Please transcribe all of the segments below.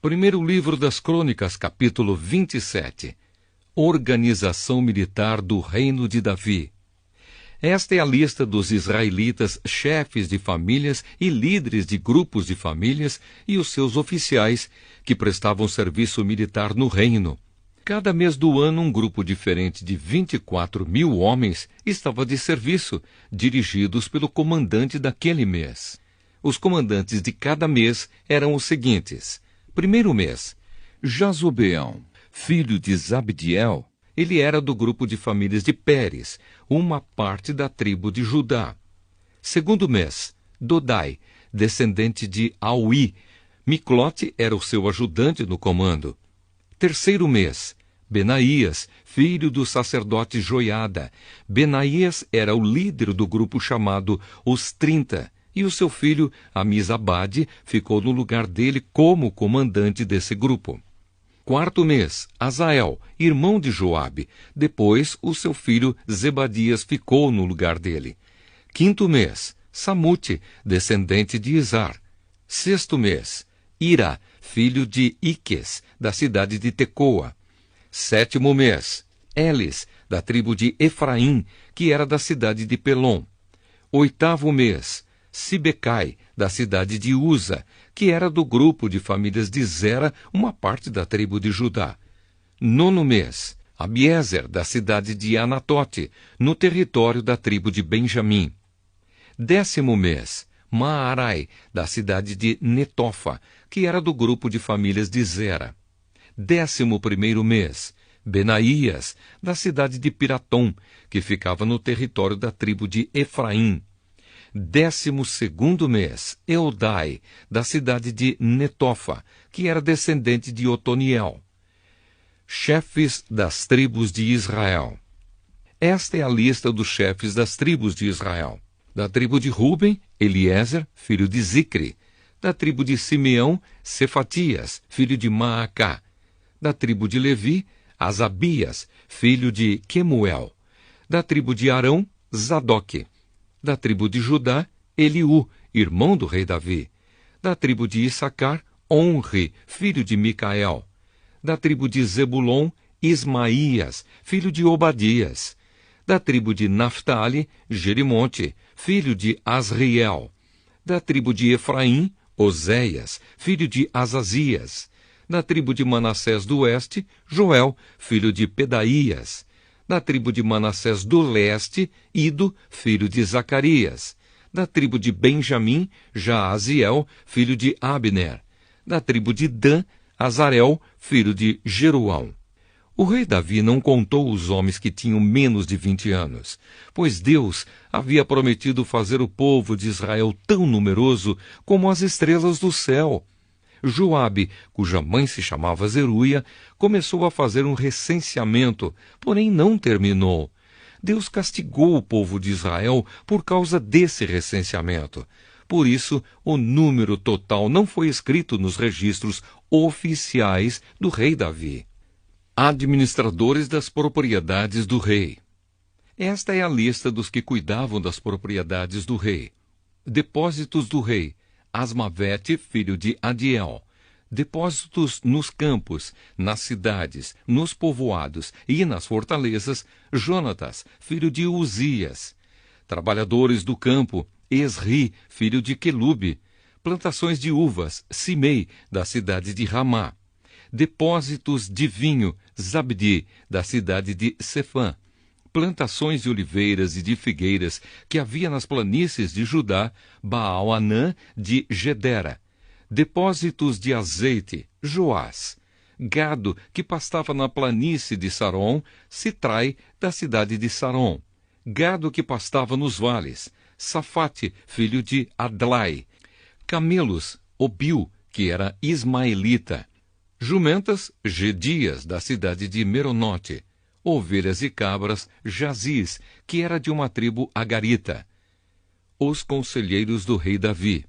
Primeiro livro das Crônicas, capítulo 27. Organização militar do reino de Davi. Esta é a lista dos israelitas, chefes de famílias e líderes de grupos de famílias e os seus oficiais que prestavam serviço militar no reino. Cada mês do ano, um grupo diferente de 24.000 homens estava de serviço, dirigidos pelo comandante daquele mês. Os comandantes de cada mês eram os seguintes. Primeiro mês, Jazobeão, filho de Zabdiel. Ele era do grupo de famílias de Pérez, uma parte da tribo de Judá. Segundo mês, Dodai, descendente de Auí. Miclote era o seu ajudante no comando. Terceiro mês, Benaías, filho do sacerdote Joiada. Benaías era o líder do grupo chamado Os 30, e o seu filho, Amizabade, ficou no lugar dele como comandante desse grupo. Quarto mês, Azael, irmão de Joabe. Depois, o seu filho Zebadias ficou no lugar dele. Quinto mês, Samute, descendente de Izar. Sexto mês, Ira, filho de Iques, da cidade de Tecoa. Sétimo mês, Elis, da tribo de Efraim, que era da cidade de Pelom. Oitavo mês, Sibecai, da cidade de Uza, que era do grupo de famílias de Zera, uma parte da tribo de Judá. Nono mês, Abiezer, da cidade de Anatote, no território da tribo de Benjamim. Décimo mês, Maarai, da cidade de Netofa, que era do grupo de famílias de Zera. 11º mês, Benaías, da cidade de Piratom, que ficava no território da tribo de Efraim. 12º mês, Eldai, da cidade de Netofa, que era descendente de Otoniel. Chefes das tribos de Israel. Esta é a lista dos chefes das tribos de Israel. Da tribo de Ruben, Eliezer, filho de Zicre. Da tribo de Simeão, Cefatias, filho de Maacá. Da tribo de Levi, Asabias, filho de Quemuel. Da tribo de Arão, Zadoque. Da tribo de Judá, Eliú, irmão do rei Davi. Da tribo de Issacar, Onri, filho de Micael. Da tribo de Zebulon, Ismaías, filho de Obadias. Da tribo de Naftali, Jerimonte, filho de Asriel. Da tribo de Efraim, Oséias, filho de Azazias. Da tribo de Manassés do oeste, Joel, filho de Pedaías. Da tribo de Manassés do leste, Ido, filho de Zacarias. Da tribo de Benjamim, Jaaziel, filho de Abner. Da tribo de Dan, Azarel, filho de Jeroão. O rei Davi não contou os homens que tinham menos de 20 anos, pois Deus havia prometido fazer o povo de Israel tão numeroso como as estrelas do céu. Joabe, cuja mãe se chamava Zeruia, começou a fazer um recenseamento, porém não terminou. Deus castigou o povo de Israel por causa desse recenseamento. Por isso, o número total não foi escrito nos registros oficiais do rei Davi. Administradores das propriedades do rei. Esta é a lista dos que cuidavam das propriedades do rei. Depósitos do rei. Asmavete, filho de Adiel. Depósitos nos campos, nas cidades, nos povoados e nas fortalezas, Jonatas, filho de Uzias. Trabalhadores do campo, Esri, filho de Quelube. Plantações de uvas, Simei, da cidade de Ramá. Depósitos de vinho, Zabdi, da cidade de Sefã. Plantações de oliveiras e de figueiras que havia nas planícies de Judá, Baal-Anã de Gedera. Depósitos de azeite, Joás. Gado que pastava na planície de Saron, Sitrai, da cidade de Saron. Gado que pastava nos vales, Safate, filho de Adlai. Camelos, Obil, que era ismaelita. Jumentas, Gedias, da cidade de Meronote. Ovelhas e cabras, Jaziz, que era de uma tribo agarita. Os conselheiros do rei Davi.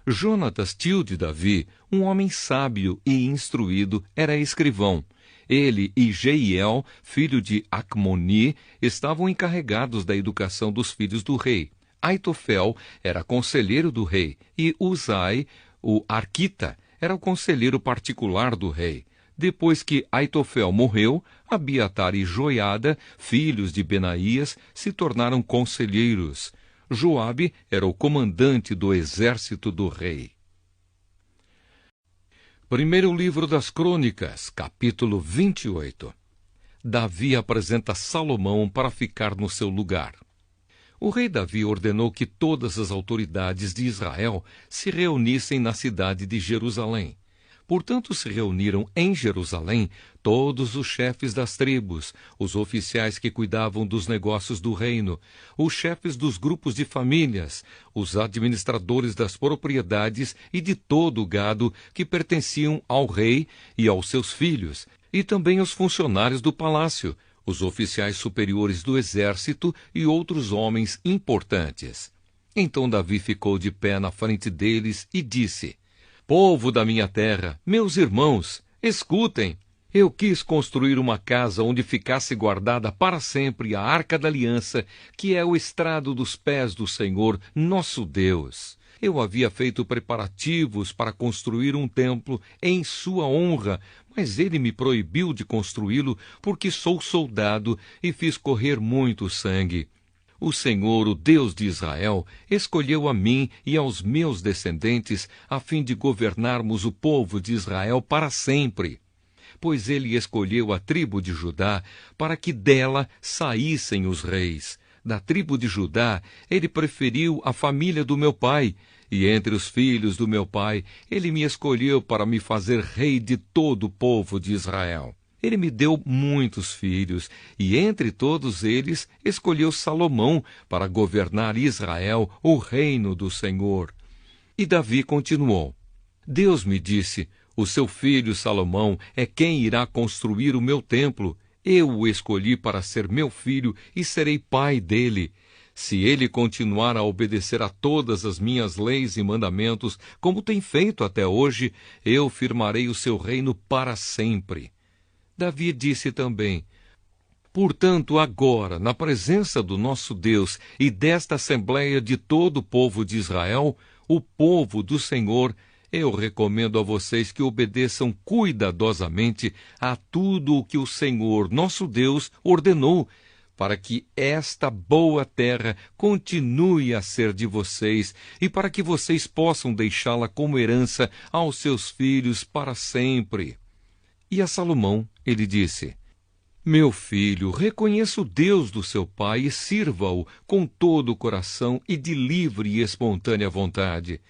Jonatas, tio de Davi, um homem sábio e instruído, era escrivão. Ele e Jeiel, filho de Acmoni, estavam encarregados da educação dos filhos do rei. Aitofel era conselheiro do rei, e Uzai, o Arquita, era o conselheiro particular do rei. Depois que Aitofel morreu, Abiatar e Joiada, filhos de Benaías, se tornaram conselheiros. Joabe era o comandante do exército do rei. Primeiro livro das Crônicas, capítulo 28. Davi apresenta Salomão para ficar no seu lugar. O rei Davi ordenou que todas as autoridades de Israel se reunissem na cidade de Jerusalém. Portanto, se reuniram em Jerusalém todos os chefes das tribos, os oficiais que cuidavam dos negócios do reino, os chefes dos grupos de famílias, os administradores das propriedades e de todo o gado que pertenciam ao rei e aos seus filhos, e também os funcionários do palácio, os oficiais superiores do exército e outros homens importantes. Então Davi ficou de pé na frente deles e disse: Povo da minha terra, meus irmãos, escutem. Eu quis construir uma casa onde ficasse guardada para sempre a Arca da Aliança, que é o estrado dos pés do Senhor, nosso Deus. Eu havia feito preparativos para construir um templo em sua honra, mas ele me proibiu de construí-lo porque sou soldado e fiz correr muito sangue. O Senhor, o Deus de Israel, escolheu a mim e aos meus descendentes a fim de governarmos o povo de Israel para sempre. Pois ele escolheu a tribo de Judá para que dela saíssem os reis. Da tribo de Judá, ele preferiu a família do meu pai, e entre os filhos do meu pai, ele me escolheu para me fazer rei de todo o povo de Israel. Ele me deu muitos filhos, e entre todos eles escolheu Salomão para governar Israel, o reino do Senhor. E Davi continuou: Deus me disse, o seu filho Salomão é quem irá construir o meu templo. Eu o escolhi para ser meu filho e serei pai dele. Se ele continuar a obedecer a todas as minhas leis e mandamentos, como tem feito até hoje, eu firmarei o seu reino para sempre. Davi disse também: Portanto, agora, na presença do nosso Deus e desta Assembleia de todo o povo de Israel, o povo do Senhor, eu recomendo a vocês que obedeçam cuidadosamente a tudo o que o Senhor, nosso Deus, ordenou, para que esta boa terra continue a ser de vocês e para que vocês possam deixá-la como herança aos seus filhos para sempre. E a Salomão ele disse: Meu filho, reconheça o Deus do seu pai e sirva-o com todo o coração e de livre e espontânea vontade.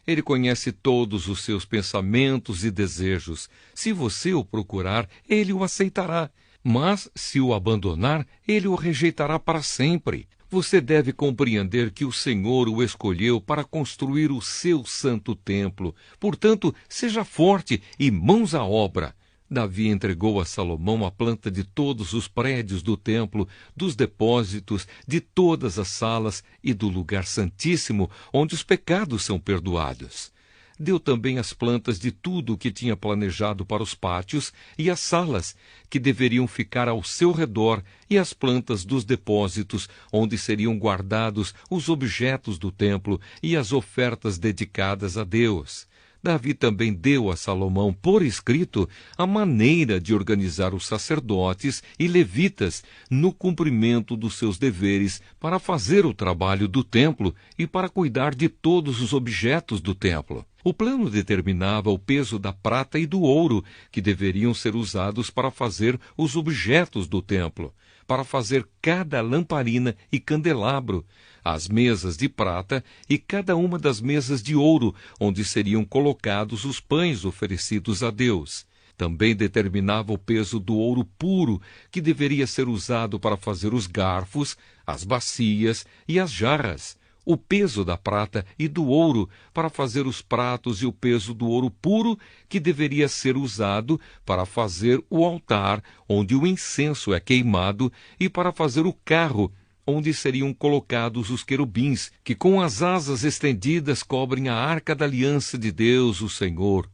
Ele conhece todos os seus pensamentos e desejos. Se você o procurar, ele o aceitará. Mas, se o abandonar, ele o rejeitará para sempre. Você deve compreender que o Senhor o escolheu para construir o seu santo templo. Portanto, seja forte e mãos à obra. Davi entregou a Salomão a planta de todos os prédios do templo, dos depósitos, de todas as salas e do lugar santíssimo, onde os pecados são perdoados. Deu também as plantas de tudo o que tinha planejado para os pátios e as salas, que deveriam ficar ao seu redor, e as plantas dos depósitos, onde seriam guardados os objetos do templo e as ofertas dedicadas a Deus. Davi também deu a Salomão por escrito a maneira de organizar os sacerdotes e levitas no cumprimento dos seus deveres para fazer o trabalho do templo e para cuidar de todos os objetos do templo. O plano determinava o peso da prata e do ouro que deveriam ser usados para fazer os objetos do templo, para fazer cada lamparina e candelabro, as mesas de prata e cada uma das mesas de ouro, onde seriam colocados os pães oferecidos a Deus. Também determinava o peso do ouro puro, que deveria ser usado para fazer os garfos, as bacias e as jarras, o peso da prata e do ouro para fazer os pratos e o peso do ouro puro, que deveria ser usado para fazer o altar, onde o incenso é queimado, e para fazer o carro, onde seriam colocados os querubins, que com as asas estendidas cobrem a arca da aliança de Deus, o Senhor.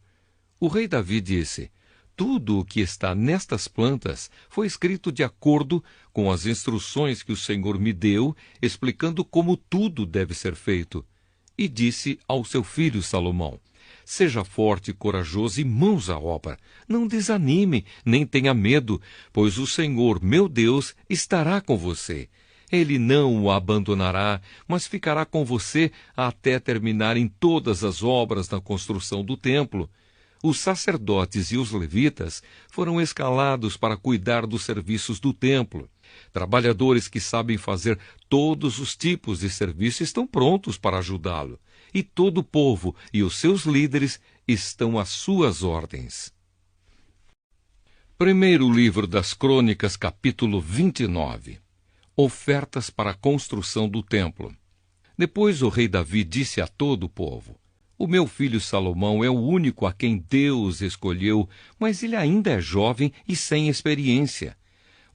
O rei Davi disse: Tudo o que está nestas plantas foi escrito de acordo com as instruções que o Senhor me deu, explicando como tudo deve ser feito. E disse ao seu filho Salomão: Seja forte e corajoso e mãos à obra. Não desanime, nem tenha medo, pois o Senhor, meu Deus, estará com você. Ele não o abandonará, mas ficará com você até terminarem todas as obras na construção do templo. Os sacerdotes e os levitas foram escalados para cuidar dos serviços do templo. Trabalhadores que sabem fazer todos os tipos de serviço estão prontos para ajudá-lo. E todo o povo e os seus líderes estão às suas ordens. Primeiro livro das Crônicas, capítulo 29. Ofertas para a construção do templo. Depois o rei Davi disse a todo o povo: O meu filho Salomão é o único a quem Deus escolheu, mas ele ainda é jovem e sem experiência.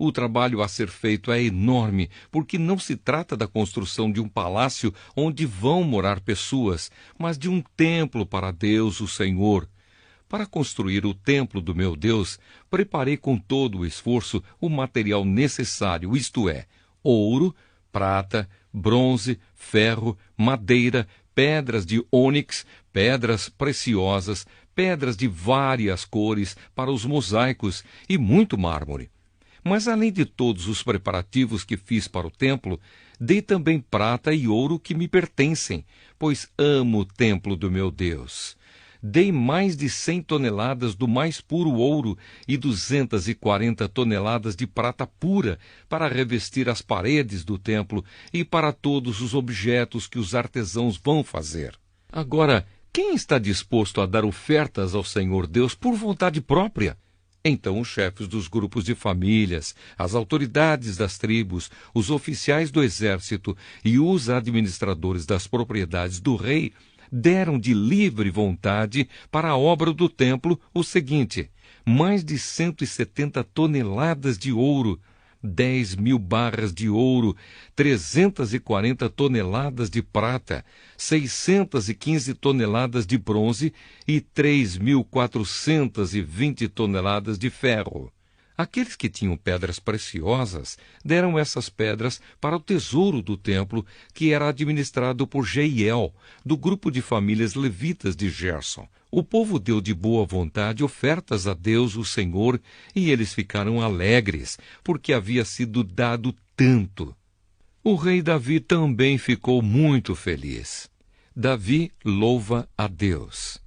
O trabalho a ser feito é enorme, porque não se trata da construção de um palácio onde vão morar pessoas, mas de um templo para Deus, o Senhor. Para construir o templo do meu Deus, preparei com todo o esforço o material necessário, isto é, ouro, prata, bronze, ferro, madeira, pedras de ônix, pedras preciosas, pedras de várias cores para os mosaicos e muito mármore. Mas além de todos os preparativos que fiz para o templo, dei também prata e ouro que me pertencem, pois amo o templo do meu Deus. Dei mais de 100 toneladas do mais puro ouro e 240 toneladas de prata pura para revestir as paredes do templo e para todos os objetos que os artesãos vão fazer. Agora, quem está disposto a dar ofertas ao Senhor Deus por vontade própria? Então os chefes dos grupos de famílias, as autoridades das tribos, os oficiais do exército e os administradores das propriedades do rei deram de livre vontade para a obra do templo o seguinte: mais de 170 toneladas de ouro, 10.000 barras de ouro, 340 toneladas de prata, 615 toneladas de bronze e 3.420 toneladas de ferro. Aqueles que tinham pedras preciosas deram essas pedras para o tesouro do templo, que era administrado por Jeiel, do grupo de famílias levitas de Gerson. O povo deu de boa vontade ofertas a Deus, o Senhor, e eles ficaram alegres, porque havia sido dado tanto. O rei Davi também ficou muito feliz. Davi louva a Deus.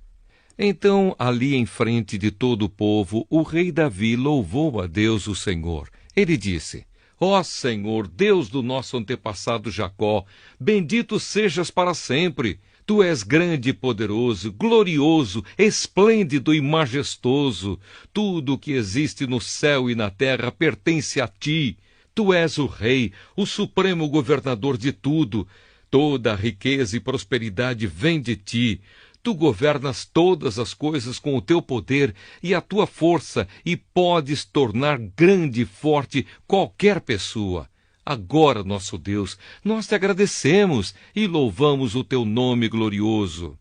Então, ali em frente de todo o povo, o rei Davi louvou a Deus, o Senhor. Ele disse: Ó Senhor, Deus do nosso antepassado Jacó, bendito sejas para sempre. Tu és grande e poderoso, glorioso, esplêndido e majestoso. Tudo o que existe no céu e na terra pertence a ti. Tu és o rei, o supremo governador de tudo. Toda a riqueza e prosperidade vem de ti. Tu governas todas as coisas com o teu poder e a tua força e podes tornar grande e forte qualquer pessoa. Agora, nosso Deus, nós te agradecemos e louvamos o teu nome glorioso.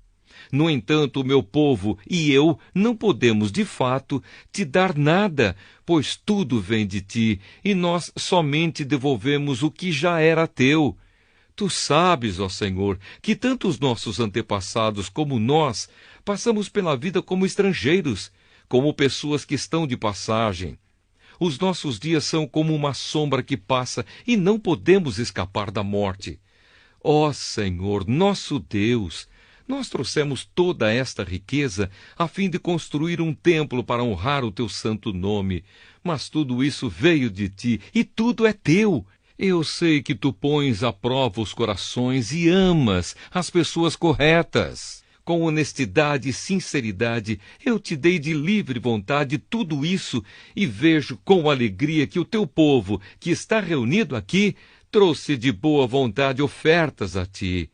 No entanto, o meu povo e eu não podemos, de fato, te dar nada, pois tudo vem de ti e nós somente devolvemos o que já era teu. Tu sabes, ó Senhor, que tanto os nossos antepassados como nós passamos pela vida como estrangeiros, como pessoas que estão de passagem. Os nossos dias são como uma sombra que passa e não podemos escapar da morte. Ó Senhor, nosso Deus, nós trouxemos toda esta riqueza a fim de construir um templo para honrar o teu santo nome. Mas tudo isso veio de ti e tudo é teu. Eu sei que tu pões à prova os corações e amas as pessoas corretas. Com honestidade e sinceridade, eu te dei de livre vontade tudo isso e vejo com alegria que o teu povo, que está reunido aqui, trouxe de boa vontade ofertas a ti.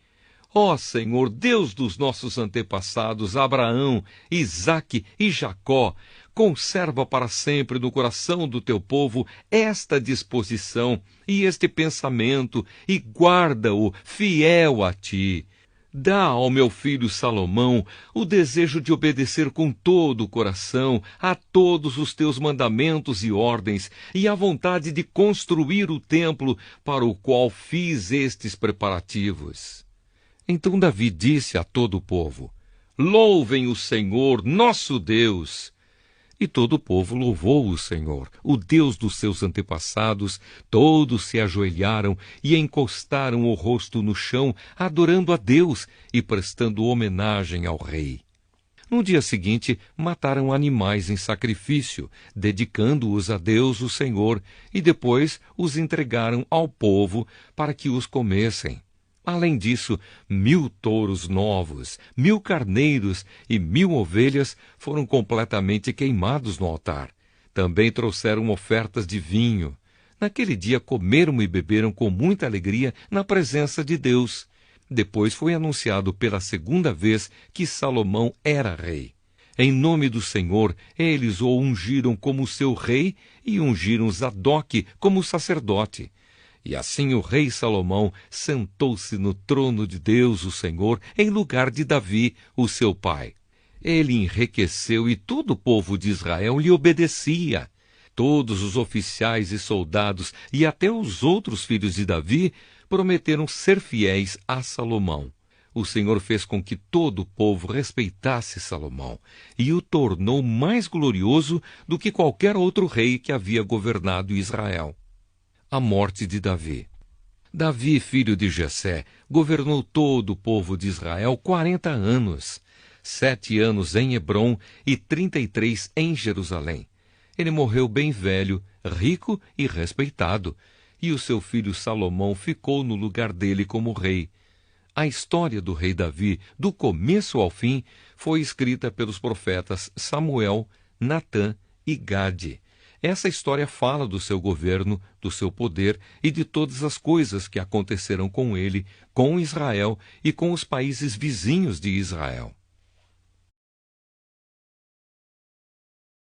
Ó Senhor, Deus dos nossos antepassados, Abraão, Isaque e Jacó, conserva para sempre no coração do teu povo esta disposição e este pensamento e guarda-o fiel a ti. Dá ao meu filho Salomão o desejo de obedecer com todo o coração a todos os teus mandamentos e ordens e a vontade de construir o templo para o qual fiz estes preparativos. Então Davi disse a todo o povo: Louvem o Senhor, nosso Deus! E todo o povo louvou o Senhor, o Deus dos seus antepassados. Todos se ajoelharam e encostaram o rosto no chão, adorando a Deus e prestando homenagem ao rei. No dia seguinte, mataram animais em sacrifício, dedicando-os a Deus, o Senhor, e depois os entregaram ao povo para que os comessem. Além disso, 1000 touros novos, 1000 carneiros e 1000 ovelhas foram completamente queimados no altar. Também trouxeram ofertas de vinho. Naquele dia comeram e beberam com muita alegria na presença de Deus. Depois foi anunciado pela segunda vez que Salomão era rei. Em nome do Senhor, eles o ungiram como seu rei e ungiram Zadok como sacerdote. E assim o rei Salomão sentou-se no trono de Deus, o Senhor, em lugar de Davi, o seu pai. Ele enriqueceu e todo o povo de Israel lhe obedecia. Todos os oficiais e soldados e até os outros filhos de Davi prometeram ser fiéis a Salomão. O Senhor fez com que todo o povo respeitasse Salomão e o tornou mais glorioso do que qualquer outro rei que havia governado Israel. A morte de Davi. Davi, filho de Jessé, governou todo o povo de Israel 40 anos, 7 anos em Hebrom e 33 em Jerusalém. Ele morreu bem velho, rico e respeitado, e o seu filho Salomão ficou no lugar dele como rei. A história do rei Davi, do começo ao fim, foi escrita pelos profetas Samuel, Natã e Gade. Essa história fala do seu governo, do seu poder e de todas as coisas que aconteceram com ele, com Israel e com os países vizinhos de Israel.